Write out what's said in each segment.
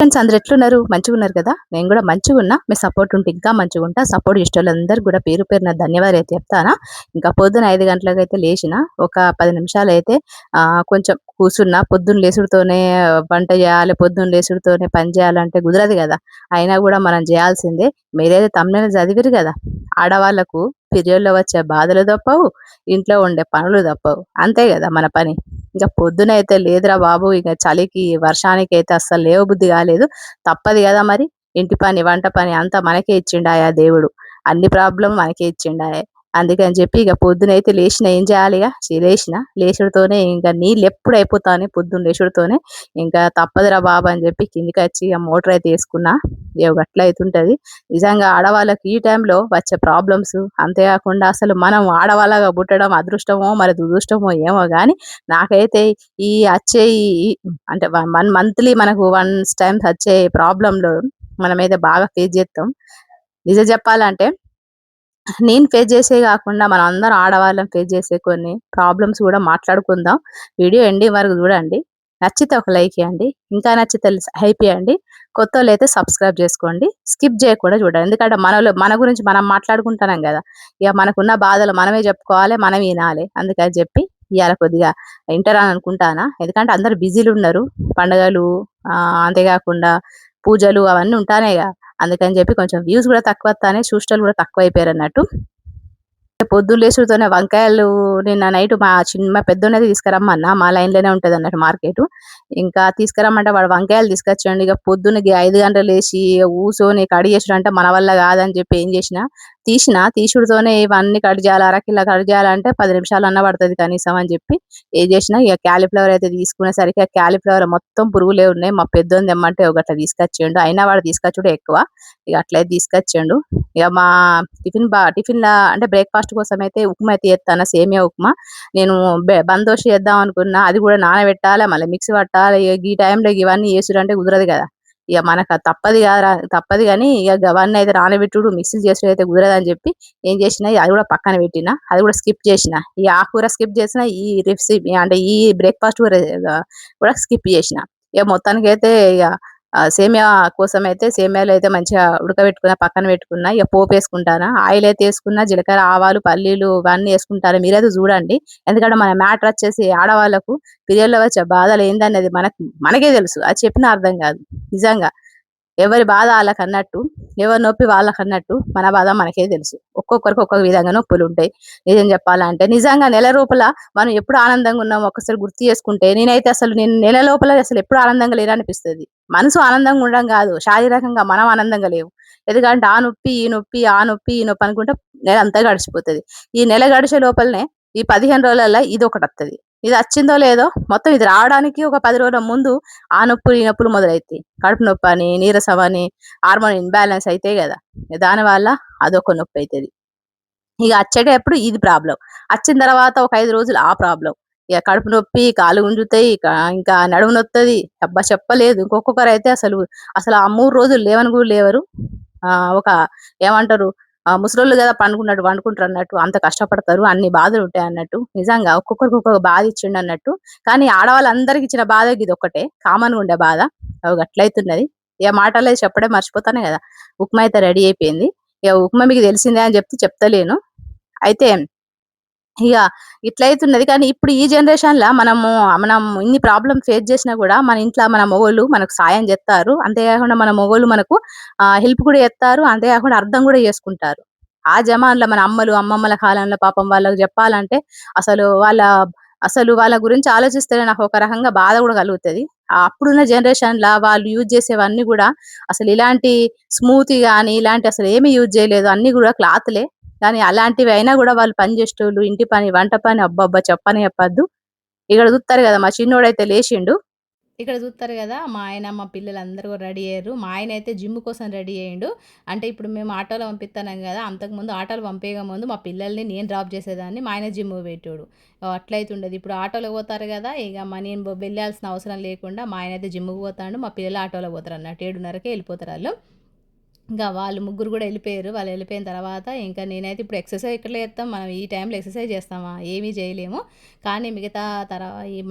Friends అందరూ ఎట్లున్నారు? మంచిగున్నారు కదా! నేను గూడా మంచిగున్నా. మీ సపోర్ట్ ఉంటే ఇంకా మంచిగుంటా. సపోర్ట్ చేసేటోళ్ళందరికి గూడా పేరు పేరున ధన్యవాదాలైతే చెప్తానా. ఇంకా పొద్దున 5 గంటలకైతే లేషినా. ఒక 10 నిమిషాలైతే కొంచెం కూసున్నా. పొద్దున్న లేసుడుతోనే వంట జేయాలి, పొద్దున్న లేసుడుతోనే పని జేయాలంటే కుదరదు గదా! అయినా గూడా మనం జేయాల్సిందే. మీరైతే థంబ్‌నెయిల్ చదివిర్రు గదా! ఆడవాళ్ళకు పీరియడ్‌లో వచ్చే బాధలు తప్పవు, ఇంట్లో ఉండే పనులు తప్పవు. అంతే గదా మన పని. ఇంక పొద్దునైతే లేదురా బాబు! ఇక చలికి, వర్షానికైతే అస్సలు లేవబుద్ధి కాలేదు. తప్పదు గదా మరి. ఇంటి పని, వంట పని అంతా మనకే ఇచ్చిండాయె దేవుడు. అన్ని ప్రాబ్లమ్ మనకే ఇచ్చిండాయె. అందుకని జెప్పి ఇగ పొద్దునైతే లేషినా ఏం జేయాలిగ? లేషినా, లేసుడుతోనే ఇంక నీళ్ళెప్పుడు అయిపోతాని పొద్దున్న లేసుడుతోనే, ఇంకా తప్పదురా బాబు అని జెప్పి కిందికచ్చి ఇగ మోటరయితే యేసుకున్నా. ఇగ గట్లయితుంటది. నిజంగా ఆడవాళ్ళకి ఈ టైంలో వచ్చే ప్రాబ్లమ్స్, అంతే గాకుండా అసలు మనం ఆడవాళ్ళగా పుట్టడం అదృష్టమో, మరి దురదృష్టమో ఏమో గానీ, నాకైతే ఈ అచ్చే ఈ అంటే 1 మంత్లీ మనకు వన్స్ టైమ్స్ వచ్చే ప్రాబ్లమ్‌లో మనమైతే బాగా ఫేస్ జేత్తాం. నిజం జెప్పాలంటే నేను ఫేస్ చేసేయి గాకుండా మనమందరం ఆడవాళ్ళం ఫేస్ చేసే కొన్ని ప్రాబ్లమ్స్ గూడా మాట్లాడుకుందాం. వీడియో ఎండింగ్ వరకు జూడండి. నచ్చితే ఒక లైక్ ఇయ్యండి. ఇంకా నచ్చితే హైప్ ఇయ్యండి. కొత్తోళ్ళైతే సబ్స్క్రైబ్ జేసుకోండి. స్కిప్ జేయకుండా చూడండి. ఎందుకంటే మన గురించి మనం మాట్లాడుకుంటున్నాం గదా! ఇగ మనకున్న బాధలు మనమే జెప్పుకోవాలి. మనమే ఇనాలే. అందుకని జెప్పి ఇయాల కొద్దిగా ఇంటారని అనుకుంటానా. ఎందుకంటే అందరూ బిజీలున్నారు. పండగలు అంతే గాకుండా పూజలు అవన్నీ ఉంటాన్నాయిగా. అందుకని జెప్పి కొంచెం వ్యూస్ గూడా తక్కువొత్తాన్నాయి. చూసేటోళ్ళు గూడా తక్కువైపోయారన్నట్టు. పొద్దున్న లేసుడుతోనే వంకాయలు నిన్న నైట్ మా పెద్దోడినైతే తీసుకురమ్మన్నా. మా లైన్‌లోనే ఉంటదన్నట్టు మార్కెటు. ఇంకా తీసుకురమ్మంటే వాడు వంకాయలు తీసుకొచ్చిండు. ఇగ పొద్దున్నకి 5 గంటలకు లేసి కూసోని కట్ చేసుడంటే మన వల్ల కాదని చెప్పి ఏం చేసినా, తీసుడుతోనే ఇవన్నీ కట్ చేయాలి. అరకిలో కట్ చేయాలంటే 10 నిమిషాలన్నా పడతది కనీసం అని చెప్పి ఏం చేసినా, ఇగ కాలీఫ్లవర్ అయితే తీసుకునేసరికి ఆ కాలీఫ్లవర్ మొత్తం పురుగులే ఉన్నాయి. మా పెద్దోని తెమ్మంటే ఒక గట్ల తీసుకొచ్చిండు. అయినా వాడు తీసుకొచ్చుడే ఎక్కువ. ఇగ అట్లయితే తీసుకొచ్చిండు. ఇగ మా టిఫిన్‌లా అంటే బ్రేక్‌ఫాస్ట్ కోసమైతే ఉప్మా అయితే చేత్తాన. సేమియా ఉప్మా. నేను బందోషి చేద్దాం అనుకున్నా. అది కూడా నానబెట్టాలే, మళ్ళీ మిక్సీ పట్టాలే. ఇగ గీ టైంలో ఇవన్నీ చేసుడంటే కుదరదు గదా! ఇగ మనకు అది తప్పదు గారా తప్పదు గానీ, ఇగ గవన్నయితే నానబెట్టుడు, మిక్సీ చేసుడయితే కుదరదని జెప్పి ఏం చేసినా, అది కూడా పక్కన పెట్టినా. అది కూడా స్కిప్ చేసినా. ఈ ఆకుకూర స్కిప్ చేసినా. ఈ రెసిపీ అంటే ఈ బ్రేక్‌ఫాస్ట్ కూడా స్కిప్ చేసినా. ఇగ మొత్తానికైతే ఇగ సేమియా కోసమైతే సేమియాలయితే మంచిగా ఉడకబెట్టుకున్న, పక్కన పెట్టుకున్నా. ఇగ పోపేసుకుంటానా. ఆయిలయితే యేసుకున్నా. జీలకర్ర, ఆవాలు, పల్లీలు ఇవన్నీ యేసుకుంటాను. మీరైతే చూడండి. ఎందుకంటే మన మ్యాటర్ వచ్చేసి ఆడవాళ్ళకు పీరియడ్‌లో వచ్చే బాధలేందనేది మనకే తెలుసు. అది చెప్పినా అర్థం గాదు. నిజంగా. ఎవరి బాధ ఆళ్ళకన్నట్టు, ఎవరి నొప్పి వాళ్ళకన్నట్టు మన బాధ మనకే తెలుసు. ఒక్కొక్కరికి ఒక్కొక్క విధంగా నొప్పులుంటాయి. నిజం చెప్పాలంటే. నిజంగా నెల లోపల మనం ఎప్పుడు ఆనందంగా ఉన్నామో ఒక్కసారి గుర్తు చేసుకుంటే, నేనైతే అసలు నేను నెల లోపల అసలెప్పుడు ఆనందంగా లేననిపిస్తది. మనసు ఆనందంగా ఉండడం గాదు. శారీరకంగా మనం ఆనందంగా లేవు. ఎందుకంటే ఆ నొప్పి, ఈ నొప్పి, ఆ నొప్పి, ఈ నొప్పి అనుకుంటే నెలంతా గడిచిపోతది. ఈ నెల గడిచే లోపలనే ఈ 15 రోజులల్ల ఇదొకటొత్తది. ఇది అచ్చిందో లేదో మొత్తం ఇది రావడానికి ఒక 10 రోజుల ముందు ఆ నొప్పులు, ఈ నొప్పులు మొదలైతాయి. కడుపు నొప్పని, నీరసమని, హార్మోన్ ఇంబాలెన్స్ అయితాయి గదా! దానివల్ల అదొక నొప్పైతది. ఇగ అచ్చేటప్పుడు ఇది ప్రాబ్లమ్. అచ్చిన తర్వాత ఒక 5 రోజులు ఆ ప్రాబ్లమ్. ఇగ కడుపు నొప్పి, కాళ్ళు గుంజుతాయి, ఇంకా నడుము నొత్తది. అబ్బా! చెప్పలేదు. ఇంకొక్కొక్కరైతే అసలు ఆ 3 రోజులు లేవను గూడా లేవరు. ఒక ఏమంటారు ముసలోళ్ళు గదా! పండుకున్నట్టు పండుకుంటారన్నట్టు అంత కష్టపడతారు. అన్ని బాధలుంటాయన్నట్టు. నిజంగా ఒక్కొక్కరికి ఒక్కొక్క బాధ ఇచ్చిండన్నట్టు. కానీ ఆడవాళ్ళందరికి ఇచ్చిన బాధ గిదొక్కటే. కామన్‌గా ఉండే బాధ. అగో గట్లయితున్నది. ఇగ మాటల్లో చెప్పడం మర్చిపోతాను గదా! ఉప్మా అయితే రెడీ అయిపోయింది. ఇగ ఉప్మా మీకు తెలిసిందే అని చెప్తలేను. అయితే ఇగ ఇట్లయితున్నది. కానీ ఇప్పుడు ఈ జనరేషన్‌ల మనం ఇన్ని ప్రాబ్లమ్ ఫేస్ చేసినా గూడా మన ఇంట్ల మన మొగోళ్ళు మనకు సాయం జేత్తారు. అంతే గాకుండా మన మొగోళ్ళు మనకు హెల్ప్ కూడా జేత్తారు. అంతే గాకుండా అర్థం గూడా చేసుకుంటారు. ఆ జమాన్‌లో మన అమ్మలు, అమ్మమ్మల కాలంలో పాపం వాళ్ళకి జెప్పాలంటే అసలు వాళ్ళ వాళ్ళ గురించి ఆలోచిస్తేనే నాకు ఒక రకంగా బాధ గూడా కలుగుతది. అప్పుడున్న జనరేషన్‌ల వాళ్ళు యూజ్ చేసేవన్నీ గూడా అసలు ఇలాంటి స్మూతీ గాని, ఇలాంటి అసలు ఏమి యూజ్ జేయలేదు. అన్నీ గూడా క్లాతులే. కానీ అలాంటివి అయినా గూడా వాళ్ళు పని జేసేటోళ్ళు. ఇంటి పని, వంట పని అబ్బబ్బా! చెప్పనే చెప్పొద్దు. ఇక్కడ జూత్తరు గదా! మా చిన్నోడైతే లేషిండు. ఇక్కడ చూస్తారు కదా! మా ఆయన, మా పిల్లలందరూ కూడా రెడీ అయ్యారు. మా ఆయనైతే జిమ్ కోసం రెడీ అయ్యిండు. అంటే ఇప్పుడు మేము ఆటోలో పంపిత్తన్నాం కదా! అంతకుముందు ఆటోలో పంపియక ముందు మా పిల్లల్ని నేను డ్రాప్ చేసేదాన్ని. మా ఆయన జిమ్‌కి పోయేటోడు. అట్లయితుండేది. ఇప్పుడు ఆటోలో పోతారు కదా! ఇగ నేను వెళ్ళాల్సిన అవసరం లేకుండా మా ఆయనైతే జిమ్‌కి పోతాండు. మా పిల్లలు ఆటోలో పోతారన్నట్టు. 7:30కే వెళ్ళిపోతారాళ్ళు. ఇంకా వాళ్ళు ముగ్గురు కూడా వెళ్ళిపోయారు. వాళ్ళు వెళ్ళిపోయిన తర్వాత ఇంకా నేనైతే ఇప్పుడు ఎక్సర్సైజ్ ఎక్కడ చేస్తాం, మనం ఈ టైంలో ఎక్సర్సైజ్ చేస్తామా, ఏమీ చేయలేము. కానీ మిగతా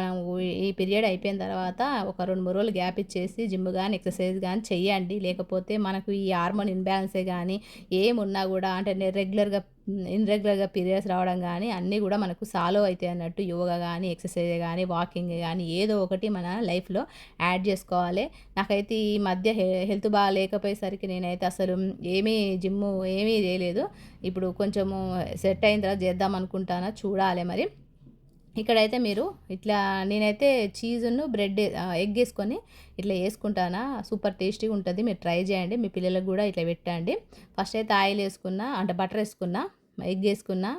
మనం ఈ పీరియడ్ అయిపోయిన తర్వాత ఒక 2, 3 రోజులు గ్యాప్ ఇచ్చేసి జిమ్ కానీ ఎక్సర్సైజ్ కానీ చెయ్యండి. లేకపోతే మనకు ఈ హార్మోన్ ఇన్‌బ్యాలెన్సే కానీ ఏమున్నా కూడా అంటే ఇర్రెగ్యులర్‌గా పీరియడ్స్ రావడం కానీ అన్నీ కూడా మనకు సాల్వ్ అవుతాయి అన్నట్టు. యోగా కానీ ఎక్సర్సైజ్ కానీ వాకింగ్ కానీ ఏదో ఒకటి మన లైఫ్లో యాడ్ చేసుకోవాలి. నాకైతే ఈ మధ్య హెల్త్ బాగా లేకపోయేసరికి నేనైతే అసలు జిమ్ము ఏమీ చేయలేదు. ఇప్పుడు కొంచెము సెట్ అయిన తర్వాత చేద్దాం అనుకుంటాను, చూడాలి మరి. ఇక్కడైతే మీరు ఇట్లా నేనైతే చీజును ఎగ్ వేసుకొని ఇట్లా వేసుకుంటానా, సూపర్ టేస్టీగా ఉంటుంది. మీరు ట్రై చేయండి, మీ పిల్లలకు కూడా ఇట్లా పెట్టండి. ఫస్ట్ అయితే ఆయిల్ వేసుకున్నా, అంటే బటర్ వేసుకున్నా, ఎగ్ వేసుకున్నా,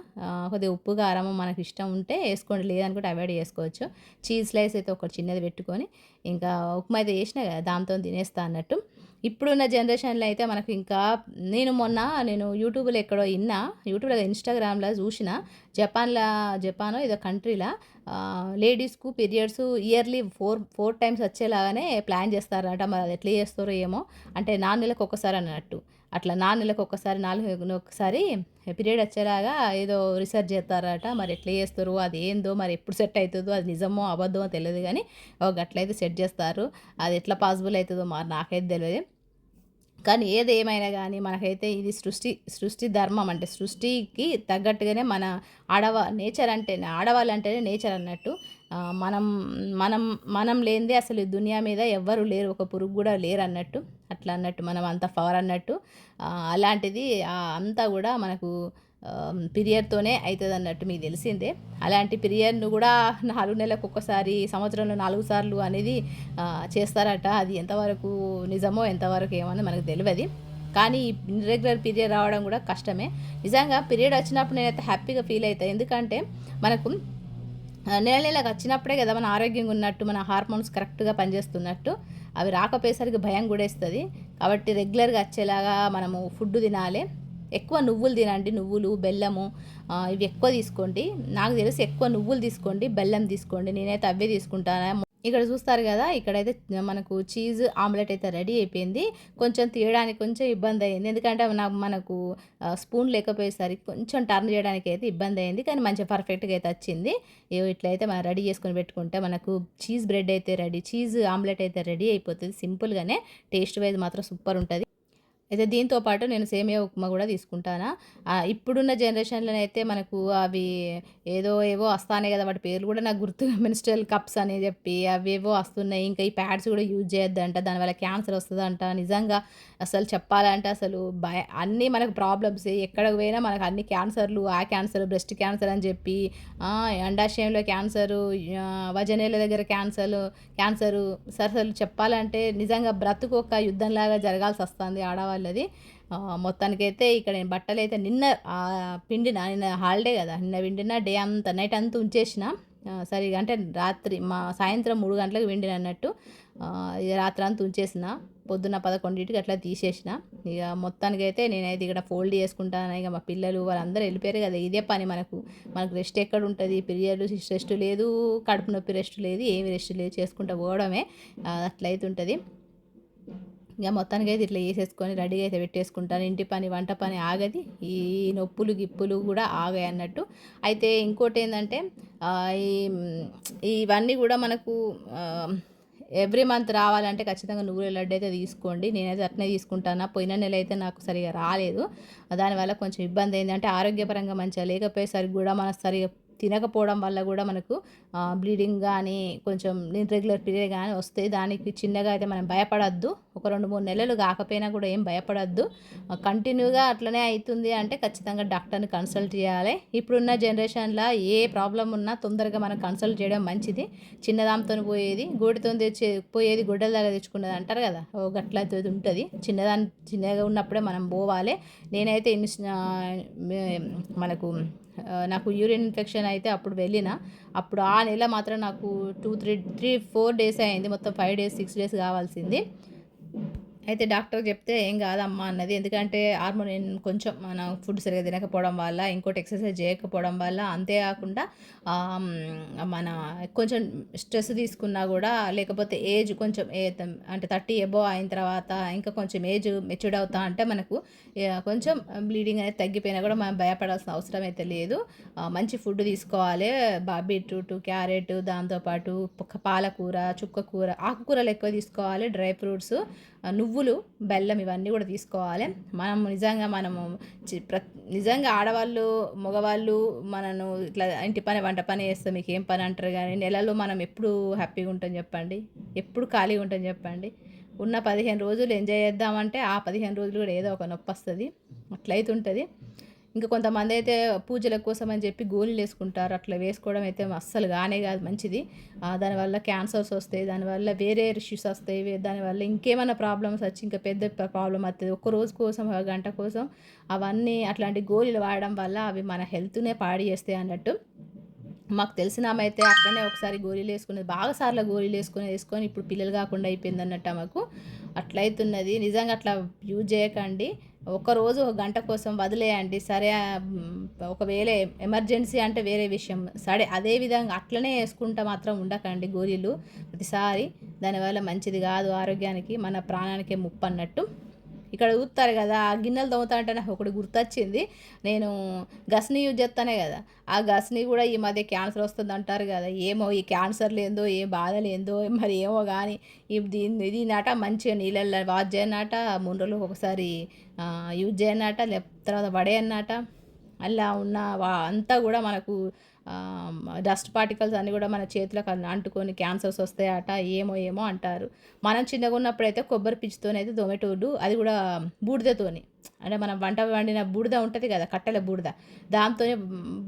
కొద్దిగా ఉప్పు కారం మనకు ఇష్టం ఉంటే వేసుకోండి, లేదనుకుంటే అవాయిడ్ చేసుకోవచ్చు. చీజ్ స్లైస్ అయితే ఒక చిన్నది పెట్టుకొని ఇంకా ఉప్మా అయితే చేసినా కదా దాంతో తినేస్తా అన్నట్టు. ఇప్పుడున్న జనరేషన్లో అయితే మనకు ఇంకా నేను యూట్యూబ్లో ఎక్కడో యూట్యూబ్లో ఇన్స్టాగ్రామ్లో చూసిన జపానో ఏదో కంట్రీలో లేడీస్కు పీరియడ్స్ ఇయర్లీ ఫోర్ టైమ్స్ వచ్చేలాగానే ప్లాన్ చేస్తారట. మరి అది ఎట్లా చేస్తారో ఏమో, అంటే 4 నెలలకు ఒక్కసారి అన్నట్టు. అట్లా 4 నెలలకు ఒకసారి 4 నెలలకు ఒకసారి పీరియడ్ వచ్చేలాగా ఏదో రీసెర్చ్ చేస్తారట. మరి ఎట్లా చేస్తారు, అది ఏందో, మరి ఎప్పుడు సెట్ అవుతుందో, అది నిజమో అబద్ధమో తెలియదు కానీ గట్లయితే సెట్ చేస్తారు. అది ఎట్లా పాసిబుల్ అవుతుందో మరి నాకైతే తెలియదు. కానీ ఏదేమైనా కానీ మనకైతే ఇది సృష్టి ధర్మం, అంటే సృష్టికి తగ్గట్టుగానే మన నేచర్ ఆడవాళ్ళంటేనే నేచర్ అన్నట్టు. మనం మనం మనం లేనిదే అసలు ఈ దునియా మీద ఎవ్వరు లేరు, ఒక పురుగు కూడా లేరు అన్నట్టు. అట్లా అన్నట్టు మనం అంత పవర్ అన్నట్టు. అలాంటిది అంతా కూడా మనకు పీరియడ్తోనే అవుతుంది అన్నట్టు మీకు తెలిసిందే. అలాంటి పీరియడ్ను కూడా 4 నెలలకు ఒక్కసారి, సంవత్సరంలో 4 సార్లు అనేది చేస్తారట. అది ఎంతవరకు నిజమో ఎంతవరకు ఏమో మనకు తెలియదు. కానీ ఇర్రెగ్యులర్ పీరియడ్ రావడం కూడా కష్టమే. నిజంగా పీరియడ్ వచ్చినప్పుడు నేనైతే హ్యాపీగా ఫీల్ అవుతాను. ఎందుకంటే మనకు నెలకు వచ్చినప్పుడే కదా మన ఆరోగ్యంగా ఉన్నట్టు, మన హార్మోన్స్ కరెక్ట్గా పనిచేస్తున్నట్టు. అవి రాకపోయేసరికి భయం కూడా వేస్తుంది. కాబట్టి రెగ్యులర్గా వచ్చేలాగా మనము ఫుడ్ తినాలి. ఎక్కువ నువ్వులు తినండి, నువ్వులు, బెల్లము ఇవి ఎక్కువ తీసుకోండి. నాకు తెలిసి ఎక్కువ నువ్వులు తీసుకోండి, బెల్లం తీసుకోండి. నేనైతే అవే తీసుకుంటాను. ఇక్కడ చూస్తారు కదా, ఇక్కడైతే మనకు చీజ్ ఆమ్లెట్ అయితే రెడీ అయిపోయింది. కొంచెం తీయడానికి కొంచెం ఇబ్బంది అయింది, ఎందుకంటే మనకు స్పూన్ లేకపోయేసరికి కొంచెం టర్న్ చేయడానికి అయితే ఇబ్బంది అయింది. కానీ మంచిగా పర్ఫెక్ట్గా అయితే వచ్చింది. ఇట్లయితే మనం రెడీ చేసుకొని పెట్టుకుంటే మనకు చీజ్ ఆమ్లెట్ అయితే రెడీ అయిపోతుంది సింపుల్గానే. టేస్ట్ వైజ్ మాత్రం సూపర్ ఉంటుంది. అయితే దీంతో పాటు నేను సేమియా ఉప్మా కూడా తీసుకుంటాను. ఇప్పుడున్న జనరేషన్లో అయితే మనకు అవి ఏవో వస్తానే కదా, వాటి పేర్లు కూడా నాకు గుర్తు మెన్స్ట్రువల్ కప్స్ అని చెప్పి అవేవో వస్తున్నాయి. ఇంకా ఈ ప్యాడ్స్ కూడా యూజ్ చేయొద్దంట, దానివల్ల క్యాన్సర్ వస్తుందంట. నిజంగా అసలు చెప్పాలంటే అసలు అన్నీ మనకు ప్రాబ్లమ్స్. ఎక్కడికి పోయినా మనకు అన్ని క్యాన్సర్లు, బ్రెస్ట్ క్యాన్సర్ అని చెప్పి, అండాశయంలో క్యాన్సరు, వజనేల దగ్గర క్యాన్సరు. అసలు చెప్పాలంటే నిజంగా బ్రతుకు ఒక యుద్ధంలాగా జరగాల్సి వస్తుంది ఆడవాళ్ళది. మొత్తానికైతే ఇక్కడ నేను బట్టలు అయితే నిన్న హాలిడే కదా, నిన్న విండిన డే అంతా నైట్ అంతా ఉంచేసిన సరిగా. అంటే సాయంత్రం 3 గంటలకు విండిన అన్నట్టు. ఇక రాత్రి అంతా ఉంచేసిన, పొద్దున్న 11ంటికి అట్లా తీసేసిన. ఇక మొత్తానికైతే నేనైతే ఇక్కడ ఫోల్డ్ చేసుకుంటాను. ఇక మా పిల్లలు వాళ్ళందరూ వెళ్ళిపోయారు కదా, ఇదే పని మనకు రెస్ట్ ఎక్కడ ఉంటుంది. పీరియడ్ రెస్ట్ లేదు, కడుపు నొప్పి రెస్ట్ లేదు, ఏమి రెస్ట్ లేదు, చేసుకుంటూ పోవడమే. అట్లయితే ఉంటుంది. ఇక మొత్తానికి అయితే ఇట్లా వేసేసుకొని రెడీగా అయితే పెట్టేసుకుంటాను. ఇంటి పని, వంట పని ఆగది, ఈ నొప్పులు గిప్పులు కూడా ఆగాయి అన్నట్టు. అయితే ఇంకోటి ఏంటంటే ఇవన్నీ కూడా మనకు ఎవ్రీ మంత్ రావాలంటే ఖచ్చితంగా నువ్వుల లడ్డు అయితే తీసుకోండి. నేనైతే అట్నే తీసుకుంటాను. పోయిన నెల అయితే నాకు సరిగా రాలేదు, దానివల్ల కొంచెం ఇబ్బంది అయింది. అంటే ఆరోగ్యపరంగా మంచిగా లేకపోయేసరికి కూడా మనకు సరిగా తినకపోవడం వల్ల కూడా మనకు బ్లీడింగ్ కానీ, కొంచెం ఇర్రెగ్యులర్ పీరియడ్ కానీ వస్తే దానికి చిన్నగా అయితే మనం భయపడద్దు. ఒక 2-3 నెలలు కాకపోయినా కూడా ఏం భయపడద్దు. కంటిన్యూగా అట్లనే అవుతుంది అంటే ఖచ్చితంగా డాక్టర్ని కన్సల్ట్ చేయాలి. ఇప్పుడున్న జనరేషన్లో ఏ ప్రాబ్లం ఉన్నా తొందరగా మనం కన్సల్ట్ చేయడం మంచిది. చిన్నదాంతో గోటితో పోయేది గొడ్డల దగ్గర తెచ్చుకున్నది అంటారు కదా, గట్ల ఉంటుంది. చిన్నగా ఉన్నప్పుడే మనం పోవాలి. నేనైతే నాకు యూరిన్ ఇన్ఫెక్షన్ అయితే అప్పుడు వెళ్ళిన, అప్పుడు ఆ నెల మాత్రం నాకు 2-3-4 డేస్ అయింది. మొత్తం 5 డేస్ 6 డేస్ కావాల్సింది. అయితే డాక్టర్ చెప్తే ఏం కాదమ్మా అన్నది. ఎందుకంటే హార్మోన్ కొంచెం మనం ఫుడ్ సరిగ్గా తినకపోవడం వల్ల, ఇంకోటి ఎక్సర్సైజ్ చేయకపోవడం వల్ల, అంతే కాకుండా మన కొంచెం స్ట్రెస్ తీసుకున్నా కూడా, లేకపోతే ఏజ్ కొంచెం అంటే 30 అబోవ్ అయిన తర్వాత ఇంకా కొంచెం ఏజ్ మెచ్యూర్డ్ అవుతా అంటే మనకు కొంచెం బ్లీడింగ్ అనేది తగ్గిపోయినా కూడా మనం భయపడాల్సిన అవసరం అయితే లేదు. మంచి ఫుడ్ తీసుకోవాలి. బీట్రూట్, క్యారెట్, దాంతోపాటు పాలకూర, చుక్కకూర, ఆకుకూరలు ఎక్కువ తీసుకోవాలి. డ్రై ఫ్రూట్స్, నువ్వులు, బెల్లం ఇవన్నీ కూడా తీసుకోవాలి. మనం నిజంగా మనము నిజంగా ఆడవాళ్ళు, మగవాళ్ళు మనను ఇట్లా ఇంటి పని వంట పని చేస్తే మీకు ఏం పని అంటారు, కానీ నెలలో మనం ఎప్పుడు హ్యాపీగా ఉంటాం చెప్పండి, ఎప్పుడు ఖాళీగా ఉంటాం చెప్పండి. ఉన్న 15 రోజులు ఎంజాయ్ చేద్దామంటే ఆ 15 రోజులు కూడా ఏదో ఒక నొప్పి వస్తుంది, అట్లయితే ఉంటుంది. ఇంకా కొంతమంది అయితే పూజల కోసం అని చెప్పి గోళీలు వేసుకుంటారు. అట్లా వేసుకోవడం అయితే అస్సలు కానే కాదు మంచిది. దానివల్ల క్యాన్సర్స్ వస్తాయి, దానివల్ల వేరే ఇష్యూస్ వస్తాయి, దానివల్ల ఇంకేమైనా ప్రాబ్లమ్స్ వచ్చి ఇంకా పెద్ద ప్రాబ్లం వస్తుంది. ఒక్క రోజు కోసం, ఒక గంట కోసం అవన్నీ అట్లాంటి గోళీలు వాడడం వల్ల అవి మన హెల్త్నే పాడు చేస్తాయి అన్నట్టు. మాకు తెలిసిన ఆమె అయితే అట్లనే ఒకసారి గోళీలు వేసుకునేది, బాగా సార్లు గోళీలు వేసుకొని ఇప్పుడు పిల్లలు కాకుండా అయిపోయింది అన్నట్టు ఆమెకు. అట్లయితున్నది. నిజంగా అట్లా యూజ్ చేయకండి. ఒకరోజు ఒక గంట కోసం వదిలేయండి. సరే ఒకవేళ ఎమర్జెన్సీ అంటే వేరే విషయం. సరే అదే విధంగా అట్లనే వేసుకుంటా మాత్రం ఉండకండి గోళీలు ప్రతిసారి. దానివల్ల మంచిది కాదు ఆరోగ్యానికి, మన ప్రాణానికే ముప్పు అన్నట్టు. ఇక్కడ చూస్తారు కదా, ఆ గిన్నెలు తోముతా అంటే నాకు ఒకటి గుర్తొచ్చింది. నేను గస్ని యూజ్ చేస్తానే కదా, ఆ గస్ని కూడా ఈ మధ్య క్యాన్సర్ వస్తుంది అంటారు కదా. ఏమో ఈ క్యాన్సర్లు ఏందో, ఏ బాధలు ఏందో మరి ఏమో కానీ దీన్నట మంచిగా నీళ్ళల్లో వాష్ చేయనట, 3 రోజులకు ఒకసారి యూజ్ చేయనట, తర్వాత పడేయన్నట. అలా ఉన్న అంతా కూడా మనకు డస్ట్ పార్టికల్స్ అన్నీ కూడా మన చేతులకు అంటుకొని క్యాన్సర్స్ వస్తాయట, ఏమో ఏమో అంటారు. మనం చిన్నగా ఉన్నప్పుడైతే కొబ్బరి పిచ్చితోనైతే దోమేటోళ్ళు, అది కూడా బూడిదతోని. అంటే మనం వంట వండిన బూడిద ఉంటుంది కదా, కట్టెల బూడిద, దాంతోనే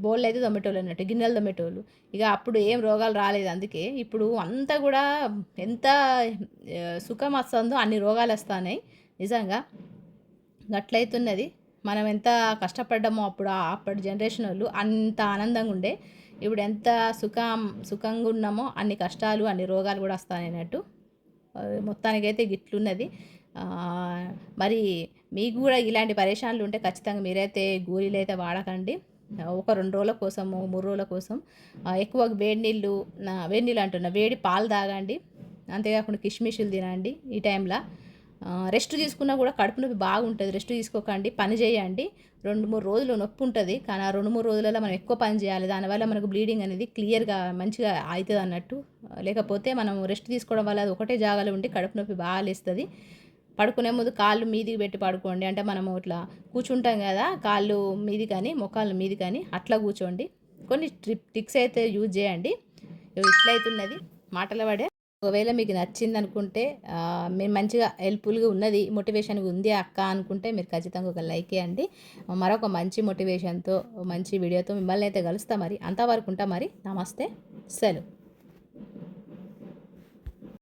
బోళ్ళు అయితే దొమ్మేటోళ్ళు అన్నట్టు, గిన్నెలు దొమ్మేటోళ్ళు. ఇక అప్పుడు ఏం రోగాలు రాలేదు. అందుకే ఇప్పుడు అంతా కూడా ఎంత సుఖం వస్తుందో అన్ని రోగాలు వస్తున్నాయి నిజంగా. అట్లయితున్నది. మనం ఎంత కష్టపడ్డామో అప్పటి జనరేషన్ వాళ్ళు అంత ఆనందంగా ఉండే. ఇప్పుడు ఎంత సుఖంగా ఉన్నామో అన్ని కష్టాలు, అన్ని రోగాలు కూడా వస్తాయన్నట్టు. మొత్తానికైతే గిట్లున్నది. మరి మీకు కూడా ఇలాంటి పరేషాన్లు ఉంటే ఖచ్చితంగా మీరైతే గోళీలు అయితే వాడకండి. ఒక 2 రోజుల కోసము, 3 రోజుల కోసం ఎక్కువ వేడి నీళ్ళు అంటున్నా, వేడి పాలు తాగండి. అంతేకాకుండా కిష్మిష్లు తినండి ఈ టైంలో. రెస్ట్ తీసుకున్నా కూడా కడుపు నొప్పి బాగుంటుంది. రెస్ట్ తీసుకోకండి, పని చేయండి. 2-3 రోజులు నొప్పి ఉంటుంది, కానీ ఆ 2-3 రోజులలో మనం ఎక్కువ పని చేయాలి. దానివల్ల మనకు బ్లీడింగ్ అనేది క్లియర్గా మంచిగా అవుతుంది అన్నట్టు. లేకపోతే మనం రెస్ట్ తీసుకోవడం వల్ల అది ఒకటే జాగాలో ఉండి కడుపు నొప్పి బాగా లేస్తుంది. పడుకునే ముందు కాళ్ళు మీదికి పెట్టి పడుకోండి. అంటే మనము ఇట్లా కూర్చుంటాం కదా, కాళ్ళు మీది కానీ మొక్కలు మీది కానీ అట్లా కూర్చోండి. కొన్ని ట్రిక్స్ అయితే యూజ్ చేయండి. ఇట్లయితున్నది మాటల పడే. ఒకవేళ మీకు నచ్చింది అనుకుంటే, మీరు మంచిగా హెల్ప్ఫుల్గా ఉన్నది, మోటివేషన్గా ఉంది అక్క అనుకుంటే మీరు ఖచ్చితంగా ఒక లైక్ ఇవ్వండి. మరొక మంచి మోటివేషన్తో, మంచి వీడియోతో మిమ్మల్ని అయితే కలుస్తా. మరి అంతవరకు ఉంటా. మరి నమస్తే, సెలవు.